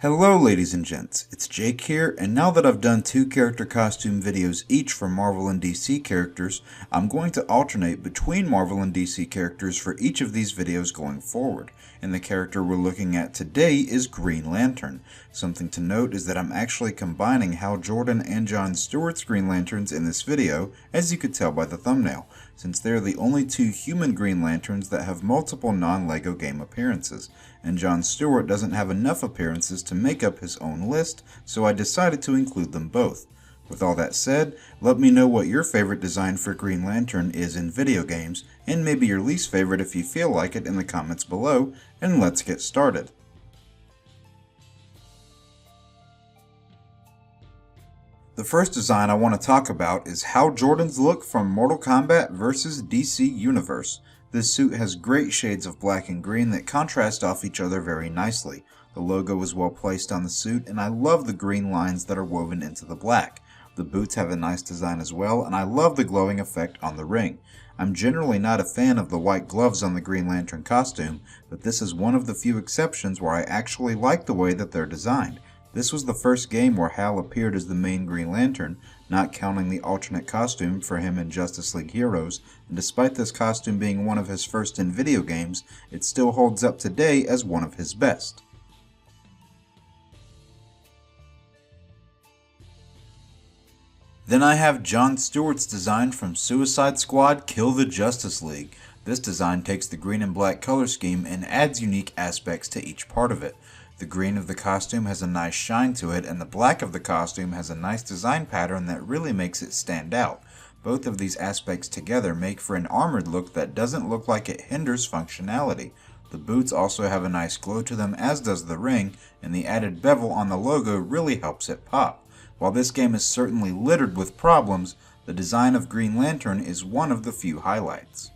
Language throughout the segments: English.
Hello ladies and gents, it's Jake here, and now that I've done 2 character costume videos each for Marvel and DC characters, I'm going to alternate between Marvel and DC characters for each of these videos going forward. And the character we're looking at today is Green Lantern. Something to note is that I'm actually combining Hal Jordan and John Stewart's Green Lanterns in this video, as you could tell by the thumbnail, since they're the only 2 human Green Lanterns that have multiple non-LEGO game appearances, and John Stewart doesn't have enough appearances to make up his own list, so I decided to include them both. With all that said, let me know what your favorite design for Green Lantern is in video games, and maybe your least favorite if you feel like it in the comments below, and let's get started. The first design I want to talk about is Hal Jordan's look from Mortal Kombat vs. DC Universe. This suit has great shades of black and green that contrast off each other very nicely. The logo is well placed on the suit, and I love the green lines that are woven into the black. The boots have a nice design as well, and I love the glowing effect on the ring. I'm generally not a fan of the white gloves on the Green Lantern costume, but this is one of the few exceptions where I actually like the way that they're designed. This was the first game where Hal appeared as the main Green Lantern, not counting the alternate costume for him in Justice League Heroes, and despite this costume being one of his first in video games, it still holds up today as one of his best. Then I have John Stewart's design from Suicide Squad Kill the Justice League. This design takes the green and black color scheme and adds unique aspects to each part of it. The green of the costume has a nice shine to it, and the black of the costume has a nice design pattern that really makes it stand out. Both of these aspects together make for an armored look that doesn't look like it hinders functionality. The boots also have a nice glow to them, as does the ring, and the added bevel on the logo really helps it pop. While this game is certainly littered with problems, the design of Green Lantern is one of the few highlights.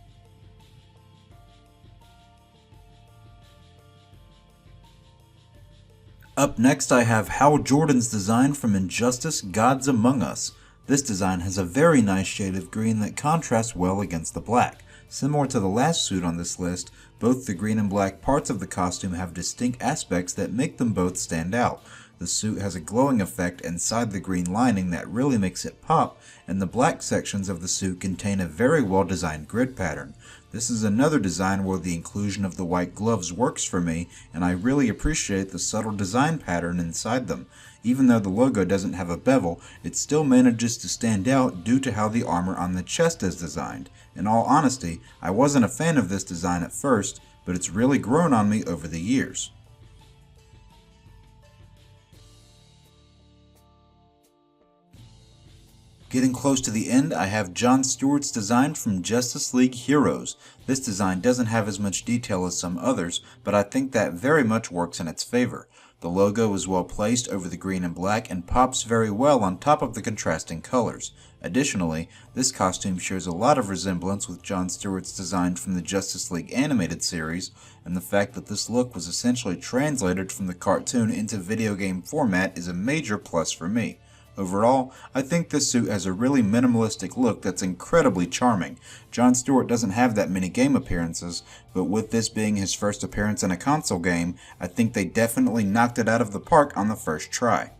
Up next I have Hal Jordan's design from Injustice: Gods Among Us. This design has a very nice shade of green that contrasts well against the black. Similar to the last suit on this list, both the green and black parts of the costume have distinct aspects that make them both stand out. The suit has a glowing effect inside the green lining that really makes it pop, and the black sections of the suit contain a very well designed grid pattern. This is another design where the inclusion of the white gloves works for me, and I really appreciate the subtle design pattern inside them. Even though the logo doesn't have a bevel, it still manages to stand out due to how the armor on the chest is designed. In all honesty, I wasn't a fan of this design at first, but it's really grown on me over the years. Getting close to the end, I have John Stewart's design from Justice League Heroes. This design doesn't have as much detail as some others, but I think that very much works in its favor. The logo is well placed over the green and black and pops very well on top of the contrasting colors. Additionally, this costume shares a lot of resemblance with John Stewart's design from the Justice League animated series, and the fact that this look was essentially translated from the cartoon into video game format is a major plus for me. Overall, I think this suit has a really minimalistic look that's incredibly charming. John Stewart doesn't have that many game appearances, but with this being his first appearance in a console game, I think they definitely knocked it out of the park on the first try.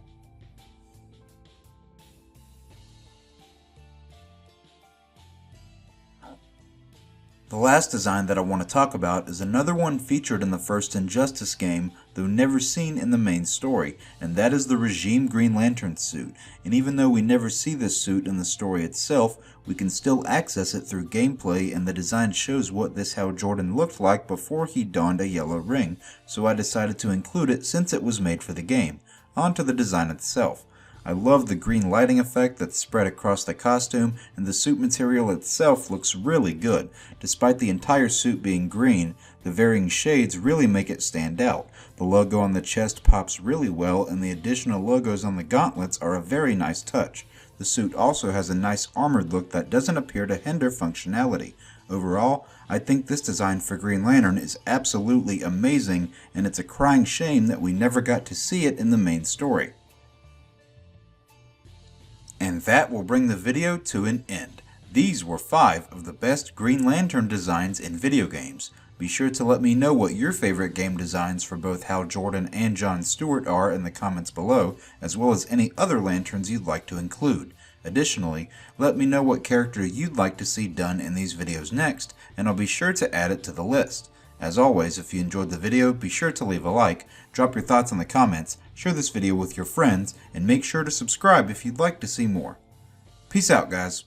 The last design that I want to talk about is another one featured in the first Injustice game, though never seen in the main story, and that is the Regime Green Lantern suit. And even though we never see this suit in the story itself, we can still access it through gameplay, and the design shows what this Hal Jordan looked like before he donned a yellow ring, so I decided to include it since it was made for the game. On to the design itself. I love the green lighting effect that's spread across the costume, and the suit material itself looks really good. Despite the entire suit being green, the varying shades really make it stand out. The logo on the chest pops really well, and the additional logos on the gauntlets are a very nice touch. The suit also has a nice armored look that doesn't appear to hinder functionality. Overall, I think this design for Green Lantern is absolutely amazing, and it's a crying shame that we never got to see it in the main story. And that will bring the video to an end. These were 5 of the best Green Lantern designs in video games. Be sure to let me know what your favorite game designs for both Hal Jordan and John Stewart are in the comments below, as well as any other lanterns you'd like to include. Additionally, let me know what character you'd like to see done in these videos next, and I'll be sure to add it to the list. As always, if you enjoyed the video, be sure to leave a like, drop your thoughts in the comments, share this video with your friends, and make sure to subscribe if you'd like to see more. Peace out, guys.